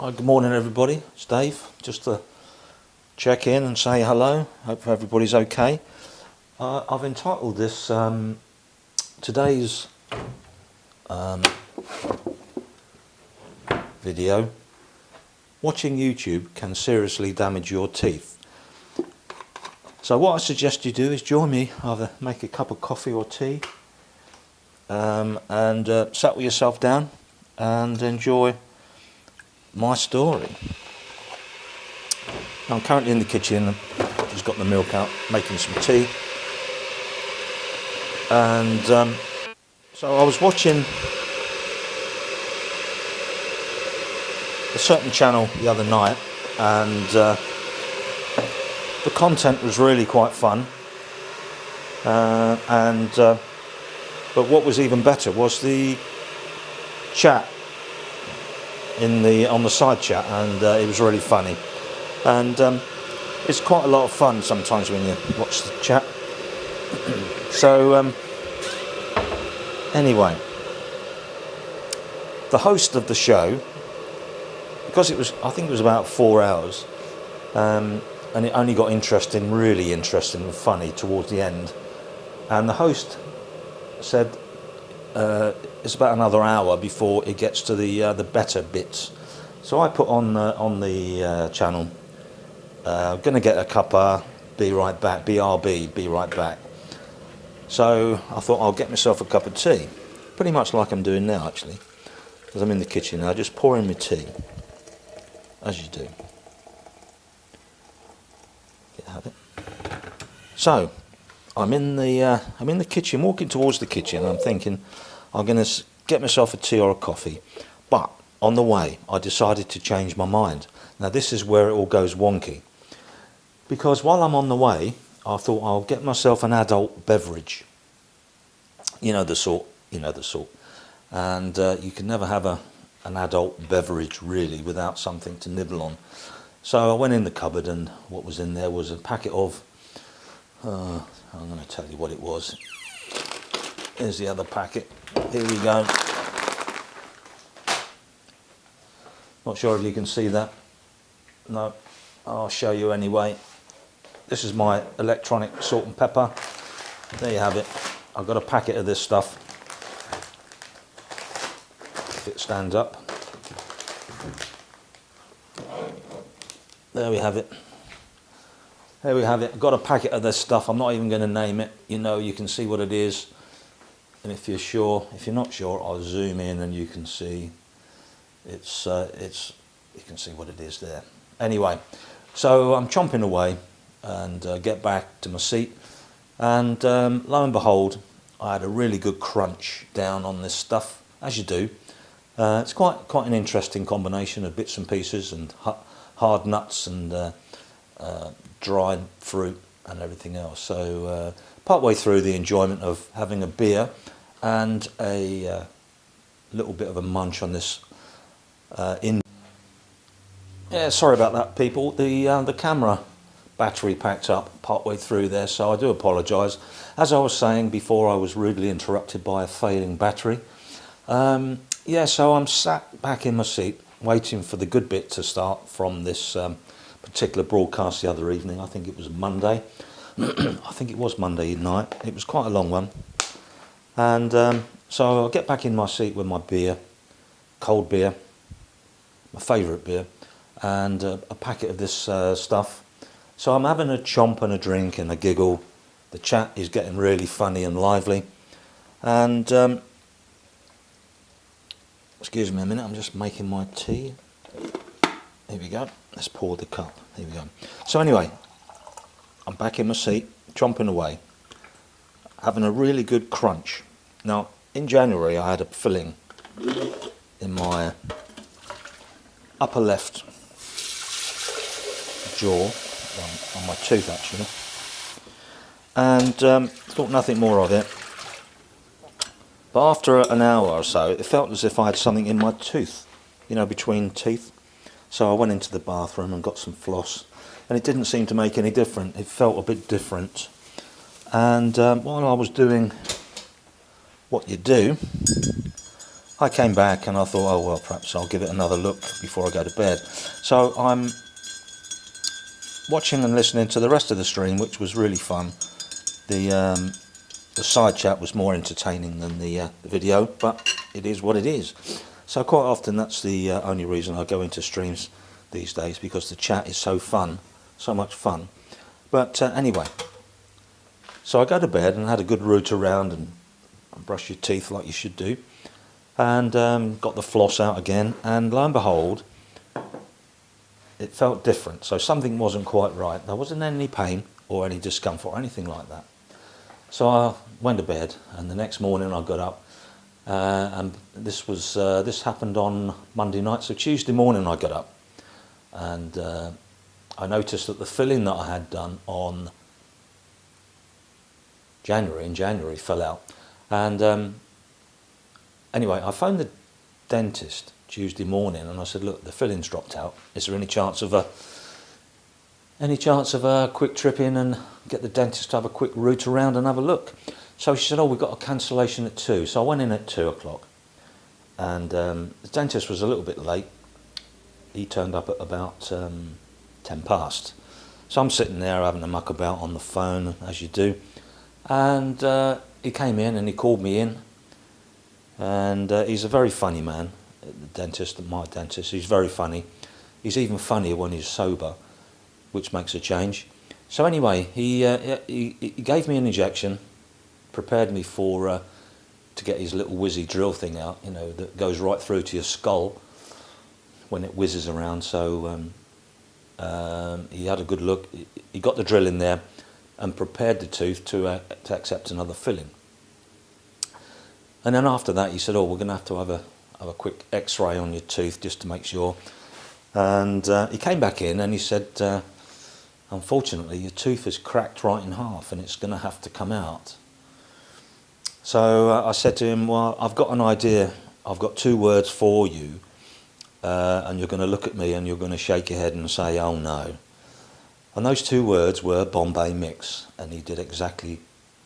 Hi, good morning everybody, it's Dave. Just to check in and say hello, hope everybody's okay. I've entitled this today's video, Watching YouTube Can Seriously Damage Your Teeth. So what I suggest you do is join me, either make a cup of coffee or tea and settle yourself down and enjoy my story. I'm currently in the kitchen, just got the milk out, making some tea, and so I was watching a certain channel the other night, and the content was really quite fun, but what was even better was the chat on the side chat, and it was really funny, and it's quite a lot of fun sometimes when you watch the chat. So anyway, the host of the show, because I think it was about 4 hours, and it only got really interesting and funny towards the end, and the host said it's about another hour before it gets to the better bits. So I put on the channel, going to get a cuppa, be right back, BRB, be right back. So I thought I'll get myself a cup of tea, pretty much like I'm doing now actually, because I'm in the kitchen now, just pouring my tea, as you do. You have it. So I'm in the kitchen, walking towards the kitchen. I'm thinking I'm going to get myself a tea or a coffee, but on the way I decided to change my mind. Now this is where it all goes wonky, because while I'm on the way I thought I'll get myself an adult beverage, you know the sort, and you can never have an adult beverage really without something to nibble on. So I went in the cupboard, and what was in there was a packet of I'm going to tell you what it was. Here's the other packet. Here we go. Not sure if you can see that. No, I'll show you anyway. This is my electronic salt and pepper. There you have it. I've got a packet of this stuff. If it stands up. There we have it. There we have it. I've got a packet of this stuff. I'm not even going to name it. You can see what it is. And if you're not sure, I'll zoom in and you can see you can see what it is there. Anyway, so I'm chomping away and get back to my seat, and lo and behold, I had a really good crunch down on this stuff, as you do. It's quite an interesting combination of bits and pieces and hard nuts and dried fruit and everything else. So part way through the enjoyment of having a beer and a little bit of a munch on this yeah, sorry about that people, the camera battery packed up part way through there, so I do apologise. As I was saying before, I was rudely interrupted by a failing battery. Yeah, so I'm sat back in my seat waiting for the good bit to start from this particular broadcast the other evening. I think it was Monday. I think it was Monday night. It was quite a long one. And so I'll get back in my seat with my beer, cold beer, my favourite beer, and a packet of this stuff. So I'm having a chomp and a drink and a giggle. The chat is getting really funny and lively. And excuse me a minute, I'm just making my tea. Here we go. Let's pour the cup. Here we go. So anyway, I'm back in my seat, chomping away, having a really good crunch. Now, in January, I had a filling in my upper left jaw, on my tooth actually, and thought nothing more of it. But after an hour or so, it felt as if I had something in my tooth, between teeth. So I went into the bathroom and got some floss, and it didn't seem to make any difference. It felt a bit different. And while I was doing what you do, I came back and I thought, oh well, perhaps I'll give it another look before I go to bed. So I'm watching and listening to the rest of the stream, which was really fun. The side chat was more entertaining than the video, but it is what it is. So quite often that's the only reason I go into streams these days, because the chat is so fun, so much fun. But anyway, so I go to bed and had a good root around and brush your teeth like you should do, and got the floss out again, and lo and behold, it felt different. So something wasn't quite right. There wasn't any pain or any discomfort or anything like that. So I went to bed, and the next morning I got up, and this happened on Monday night. So Tuesday morning I got up, and I noticed that the filling that I had done in January fell out. And anyway, I phoned the dentist Tuesday morning, and I said, look, the filling's dropped out. Is there any chance of a quick trip in and get the dentist to have a quick root around and have a look? So she said, oh, we've got a cancellation at 2. So I went in at 2 o'clock, and the dentist was a little bit late. He turned up at about 10 past. So I'm sitting there having a muck about on the phone, as you do, and he came in and he called me in, and he's a very funny man, my dentist. He's very funny. He's even funnier when he's sober, which makes a change. So anyway, he gave me an injection, prepared me to get his little whizzy drill thing out, you know, that goes right through to your skull when it whizzes around. So he had a good look. He got the drill in there and prepared the tooth to accept another filling. And then after that, he said, oh, we're going to have a quick x-ray on your tooth just to make sure. And he came back in and he said, unfortunately, your tooth is cracked right in half and it's going to have to come out. So I said to him, well, I've got an idea. I've got 2 words for you, and you're going to look at me and you're going to shake your head and say, oh no. And those 2 words were Bombay mix, and he did exactly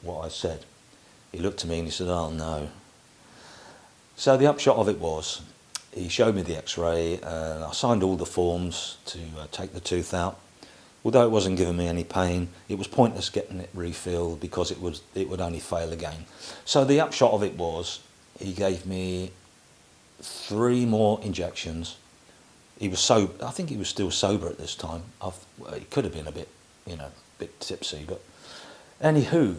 what I said. He looked at me and he said, oh no. So the upshot of it was, he showed me the x-ray, and I signed all the forms to take the tooth out. Although it wasn't giving me any pain, it was pointless getting it refilled because it would only fail again. So the upshot of it was, he gave me 3 more injections. He was I think he was still sober at this time. He could have been a bit tipsy, but anywho,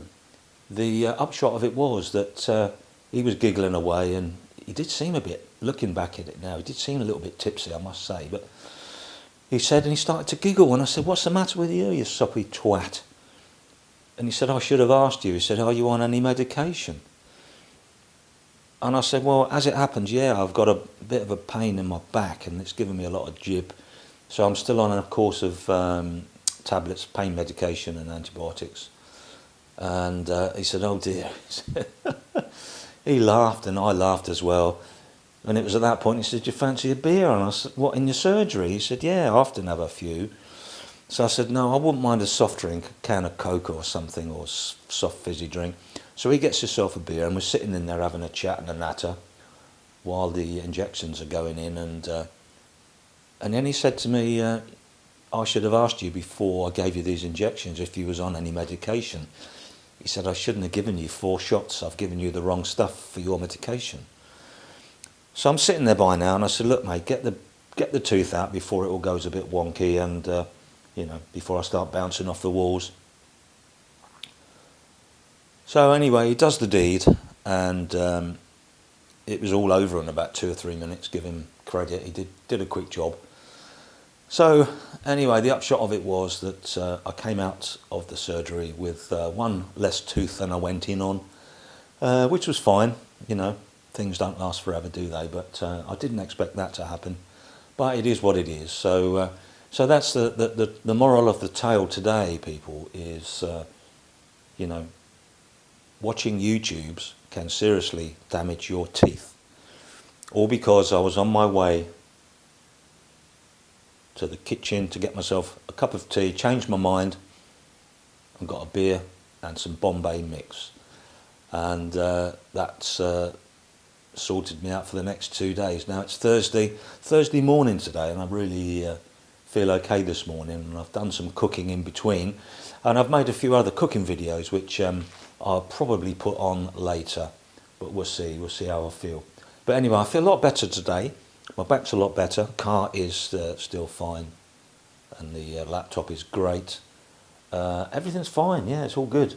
the upshot of it was that he was giggling away, and he did seem a bit, looking back at it now, he did seem a little bit tipsy, I must say, but he said, and he started to giggle, and I said, what's the matter with you, you soppy twat? And he said, I should have asked you. He said, are you on any medication? And I said, well, as it happens, yeah, I've got a bit of a pain in my back, and it's giving me a lot of jib. So I'm still on a course of tablets, pain medication and antibiotics. And he said, oh dear. He laughed, and I laughed as well. And it was at that point he said, do you fancy a beer? And I said, what, in your surgery? He said, yeah, I often have a few. So I said, no, I wouldn't mind a soft drink, a can of Coke or something, or soft fizzy drink. So he gets himself a beer, and we're sitting in there having a chat and a natter while the injections are going in. And then he said to me, I should have asked you before I gave you these injections if you was on any medication. He said, I shouldn't have given you 4 shots. I've given you the wrong stuff for your medication. So I'm sitting there by now, and I said, look, mate, get the tooth out before it all goes a bit wonky, and before I start bouncing off the walls. So anyway, he does the deed, and it was all over in about 2 or 3 minutes. Give him credit, he did a quick job. So anyway, the upshot of it was that I came out of the surgery with 1 less tooth than I went in on, which was fine. Things don't last forever, do they? But I didn't expect that to happen. But it is what it is. So that's the moral of the tale today, people, is watching YouTubes can seriously damage your teeth. All because I was on my way to the kitchen to get myself a cup of tea, changed my mind, and got a beer and some Bombay mix. And that's sorted me out for the next 2 days. Now it's Thursday morning today, and I really feel okay this morning, and I've done some cooking in between, and I've made a few other cooking videos which I'll probably put on later, but we'll see how I feel. But anyway, I feel a lot better today. My back's a lot better, car is still fine, and the laptop is great. Everything's fine, yeah, it's all good.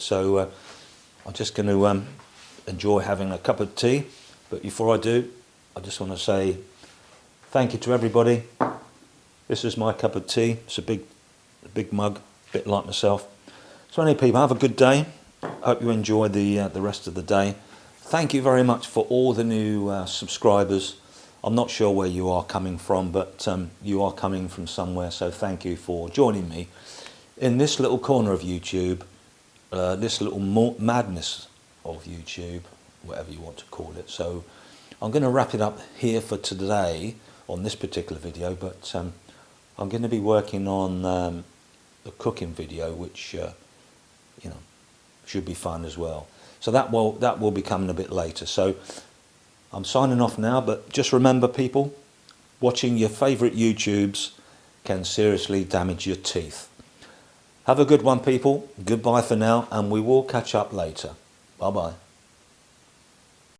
So I'm just going to enjoy having a cup of tea, but before I do, I just want to say thank you to everybody. This is my cup of tea. It's a big mug, a bit like myself. So anyway, people, have a good day. Hope you enjoy the rest of the day. Thank you very much for all the new subscribers. I'm not sure where you are coming from, but you are coming from somewhere, so thank you for joining me in this little corner of YouTube, this little madness of YouTube, whatever you want to call it. So I'm going to wrap it up here for today on this particular video, but I'm going to be working on the cooking video, which you know, should be fun as well. So that will be coming a bit later. So I'm signing off now, but just remember, people, watching your favourite YouTubes can seriously damage your teeth. Have a good one, people. Goodbye for now, and we will catch up later. Bye-bye.